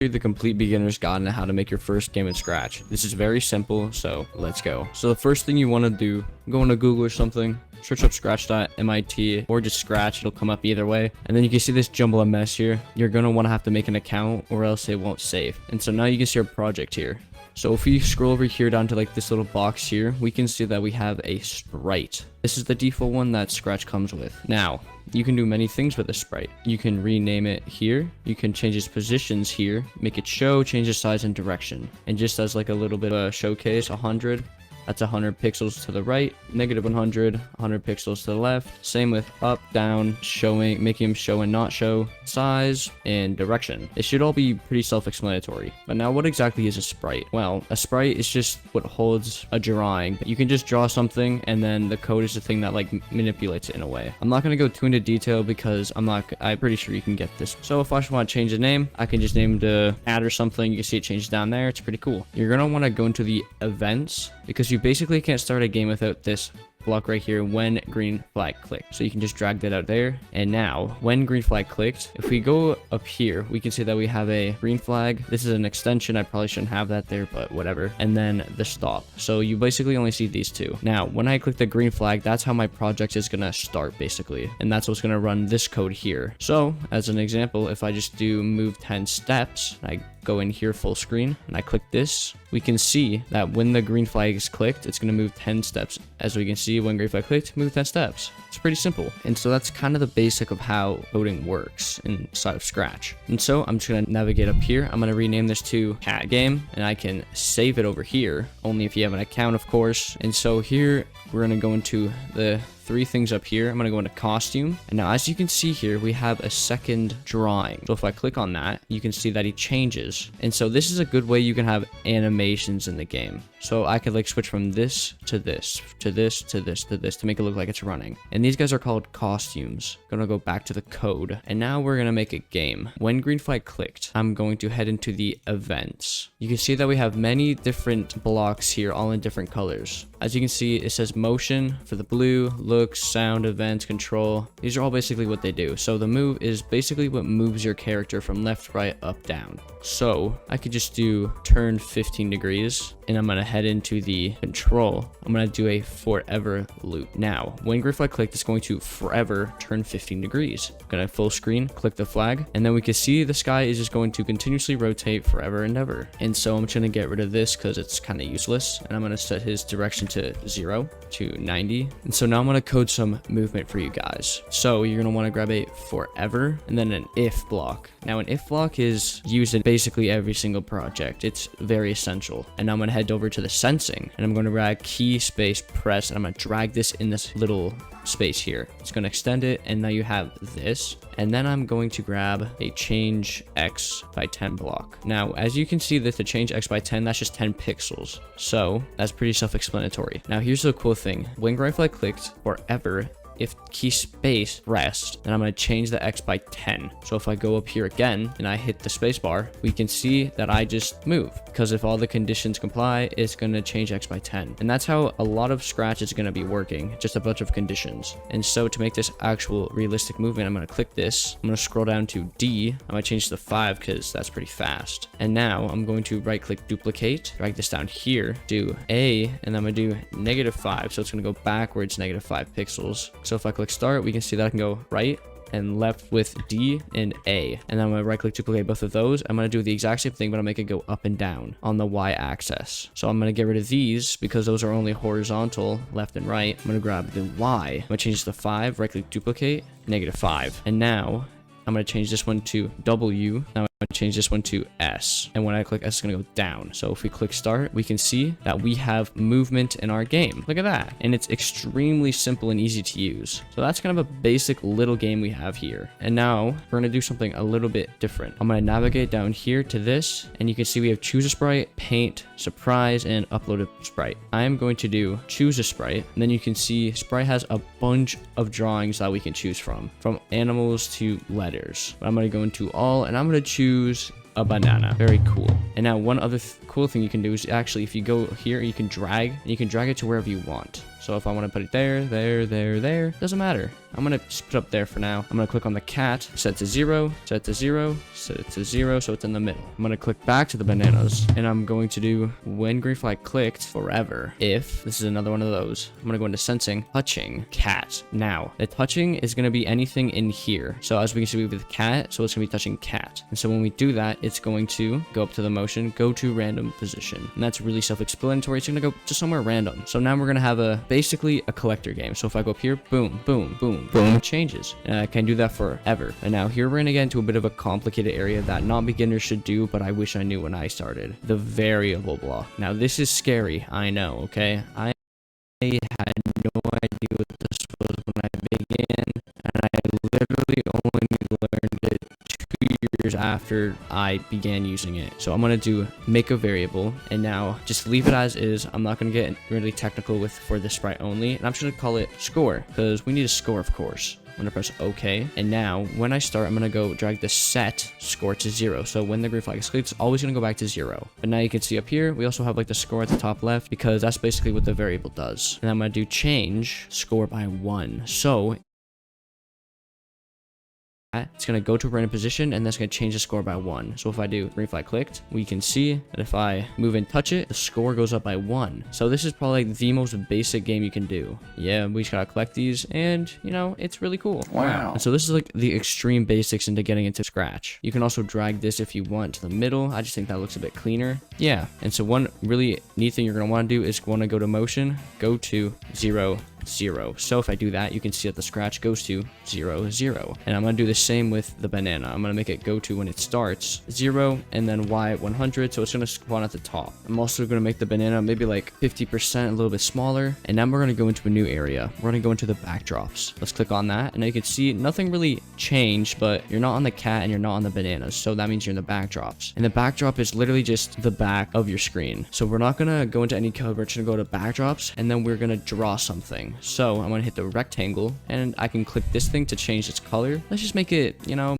The complete beginner's guide on how to make your first game in Scratch. This is very simple, so let's go. So the first thing you want to do, go into Google or something, search up scratch.mit or just Scratch. It'll come up either way. And then you can see this jumble of mess here. You're going to want to have to make an account or else it won't save. And so now you can see our project here. So if we scroll over here down to like this little box here, we can see that we have a sprite. This is the default one that Scratch comes with. Now, you can do many things with the sprite. You can rename it here. You can change its positions here, make it show, change the size and direction. And just as like a little bit of a showcase, 100. That's 100 pixels to the right, negative 100, 100 pixels to the left. Same with up, down, showing, making them show and not show, size, and direction. It should all be pretty self-explanatory. But now what exactly is a sprite? Well, a sprite is just what holds a drawing. You can just draw something and then the code is the thing that like manipulates it in a way. I'm not going to go too into detail because I'm pretty sure you can get this. So if I just want to change the name, I can just name the add or something. You can see it changes down there. It's pretty cool. You're going to want to go into the events because you basically can't start a game without this block right here when green flag clicked. So you can just drag that out there. And now when green flag clicked, if we go up here, we can see that we have a green flag. This is an extension. I probably shouldn't have that there, but whatever. And then the stop. So you basically only see these two. Now, when I click the green flag, that's how my project is going to start basically. And that's what's going to run this code here. So as an example, if I just do move 10 steps, I go in here full screen and I click this, we can see that when the green flag is clicked, it's going to move 10 steps. As we can see, when green flag clicked, move 10 steps. It's pretty simple. And so that's kind of the basic of how coding works inside of Scratch. And so I'm just going to navigate up here. I'm going to rename this to cat game and I can save it over here, only if you have an account, of course. And so here we're going to go into the three things up here. I'm going to go into costume. And now as you can see here, we have a second drawing. So if I click on that, you can see that he changes. And so this is a good way you can have animations in the game. So I could like switch from this to this, to this, to this, to this, to make it look like it's running. And these guys are called costumes. Gonna go back to the code. And now we're gonna make a game. When green flag clicked, I'm going to head into the events. You can see that we have many different blocks here, all in different colors. As you can see, it says motion for the blue, looks, sound, events, control. These are all basically what they do. So the move is basically what moves your character from left, right, up, down. So I could just do turn 15 degrees and I'm gonna head into the control. I'm gonna do a forever loop. Now, when green flag clicked, it's going to forever turn 15 degrees. I'm gonna full screen, click the flag, and then we can see the sky is just going to continuously rotate forever and ever. And so I'm just gonna get rid of this because it's kind of useless. And I'm gonna set his direction to 0 to 90. And so now I'm gonna code some movement for you guys. So you're gonna wanna grab a forever and then an if block. Now an if block is used in basically every single project. It's very essential. And now I'm gonna head over to the sensing and I'm going to drag key space press and I'm going to drag this in this little space here. It's going to extend it and now you have this. And then I'm going to grab a change X by 10 block. Now, as you can see that the change X by 10, that's just 10 pixels. So that's pretty self-explanatory. Now, here's the cool thing. When green flag clicked forever, if key space rest, then I'm going to change the X by 10. So if I go up here again and I hit the space bar, we can see that I just move because if all the conditions comply, it's going to change X by 10. And that's how a lot of Scratch is going to be working, just a bunch of conditions. And so to make this actual realistic movement, I'm going to click this. I'm going to scroll down to D. I'm going to change to 5 because that's pretty fast. And now I'm going to right click duplicate, drag this down here, do A, and then I'm going to do -5. So it's going to go backwards -5 pixels. So if I click start, we can see that I can go right and left with D and A. And then I'm going to right click duplicate both of those. I'm going to do the exact same thing, but I'll make it go up and down on the Y axis. So I'm going to get rid of these because those are only horizontal, left and right. I'm going to grab the Y. I'm going to change the 5, right click duplicate, -5. And now I'm going to change this one to W. Now I'm going to change this one to S. And when I click S, it's going to go down. So if we click start, we can see that we have movement in our game. Look at that. And it's extremely simple and easy to use. So that's kind of a basic little game we have here. And now we're going to do something a little bit different. I'm going to navigate down here to this. And you can see we have choose a sprite, paint, surprise, and upload a sprite. I'm going to do choose a sprite. And then you can see sprite has a bunch of drawings that we can choose from animals to letters. But I'm going to go into all and I'm going to choose a banana. Very cool. And now one other cool thing you can do is actually if you go here, you can drag it to wherever you want. So if I want to put it there, doesn't matter. I'm gonna just put it up there for now. I'm gonna click on the cat, set to 0, set to 0, set it to 0, so it's in the middle. I'm gonna click back to the bananas, and I'm going to do when green flag clicked forever. If this is another one of those, I'm gonna go into sensing, touching, cat. Now, the touching is gonna be anything in here. So as we can see with cat, so it's gonna be touching cat. And so when we do that, it's going to go up to the motion, go to random position. And that's really self-explanatory. It's gonna go just somewhere random. So now we're gonna have basically a collector game. So if I go up here, boom, boom, boom, boom, it changes. And I can do that forever. And now here we're gonna get into a bit of a complicated area that non-beginners should do, but I wish I knew when I started. The variable block. Now this is scary, I know, okay? I had no idea what this was when I began, and I literally only learned it 2 years after I began using it. So I'm gonna do make a variable, and now just leave it as is. I'm not gonna get really technical for the sprite only, and I'm just gonna call it score, because we need a score, of course. I'm gonna press OK, and now when I start, I'm gonna go drag the set score to 0. So when the green flag is clicked, it's always gonna go back to 0. But now you can see up here, we also have like the score at the top left, because that's basically what the variable does. And I'm gonna do change score by 1. So it's going to go to a random position, and that's going to change the score by 1. So if I do green flag clicked, we can see that if I move and touch it, the score goes up by 1. So this is probably like the most basic game you can do. Yeah, we just got to collect these, and you know, it's really cool. Wow. And so this is like the extreme basics into getting into Scratch. You can also drag this if you want to the middle. I just think that looks a bit cleaner. Yeah. And so one really neat thing you're going to want to do is want to go to motion, go to 0, 0. So if I do that, you can see that the scratch goes to 0, 0. And I'm going to do the same with the banana. I'm going to make it go to when it starts 0 and then Y at 100. So it's going to spawn at the top. I'm also going to make the banana maybe like 50%, a little bit smaller. And now we're going to go into a new area. We're going to go into the backdrops. Let's click on that. And now you can see nothing really changed, but you're not on the cat and you're not on the bananas. So that means you're in the backdrops. And the backdrop is literally just the back of your screen. So we're not going to go into any color. We're just going to go to backdrops and then we're going to draw something. So I'm going to hit the rectangle and I can click this thing to change its color. Let's just make it, you know,